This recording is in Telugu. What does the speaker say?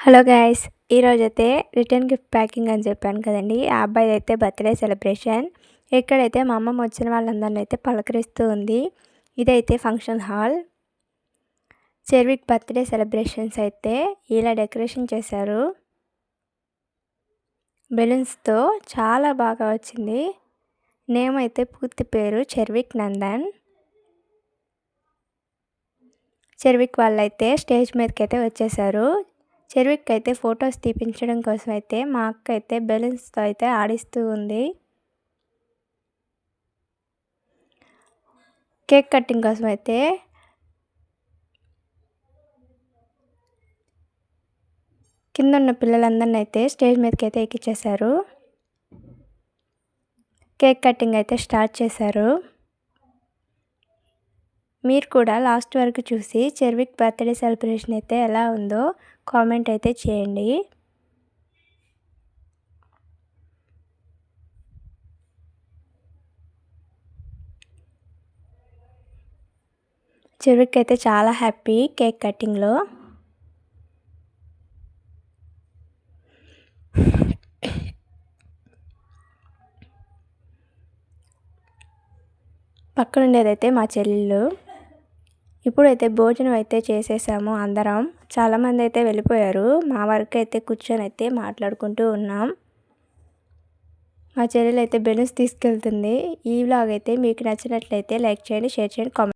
హలో గైస్, ఈరోజైతే రిటర్న్ గిఫ్ట్ ప్యాకింగ్ అని చెప్పాను కదండి. ఆ అబ్బాయి అయితే బర్త్డే సెలబ్రేషన్. ఇక్కడైతే మా అమ్మమ్మ వచ్చిన వాళ్ళందరినీ అయితే పలకరిస్తూ ఉంది. ఇదైతే ఫంక్షన్ హాల్. చెర్విక్ బర్త్డే సెలబ్రేషన్స్ అయితే ఇలా డెకరేషన్ చేశారు. బెలూన్స్తో చాలా బాగా వచ్చింది. నేమ్ అయితే పూర్తి పేరు చెర్విక్ నందన్. చెర్విక్ వాళ్ళైతే స్టేజ్ మీదకి అయితే వచ్చేసారు. చెర్విక్ అయితే ఫొటోస్ తీపించడం కోసం అయితే మా అక్క అయితే బెలూన్స్తో అయితే ఆడిస్తూ ఉంది. కేక్ కటింగ్ కోసం అయితే కింద ఉన్న పిల్లలందరినీ అయితే స్టేజ్ మీదకి అయితే ఎక్కించేశారు. కేక్ కటింగ్ అయితే స్టార్ట్ చేశారు. మీరు కూడా లాస్ట్ వరకు చూసి చెర్విక్ బర్త్డే సెలబ్రేషన్ అయితే ఎలా ఉందో కామెంట్ అయితే చేయండి. చెర్విక్ అయితే చాలా హ్యాపీ కేక్ కటింగ్లో. పక్కన ఉండేదైతే మా చెల్లెళ్ళు. ఇప్పుడైతే భోజనం అయితే చేసేసాము అందరం. చాలామంది అయితే వెళ్ళిపోయారు. మా వరకు అయితే కూర్చొని అయితే మాట్లాడుకుంటూ ఉన్నాం. మా చెల్లెలు అయితే బెలూన్స్ తీసుకెళ్తుంది. ఈ వ్లాగ్ అయితే మీకు నచ్చినట్లయితే లైక్ చేయండి, షేర్ చేయండి, కామెంట్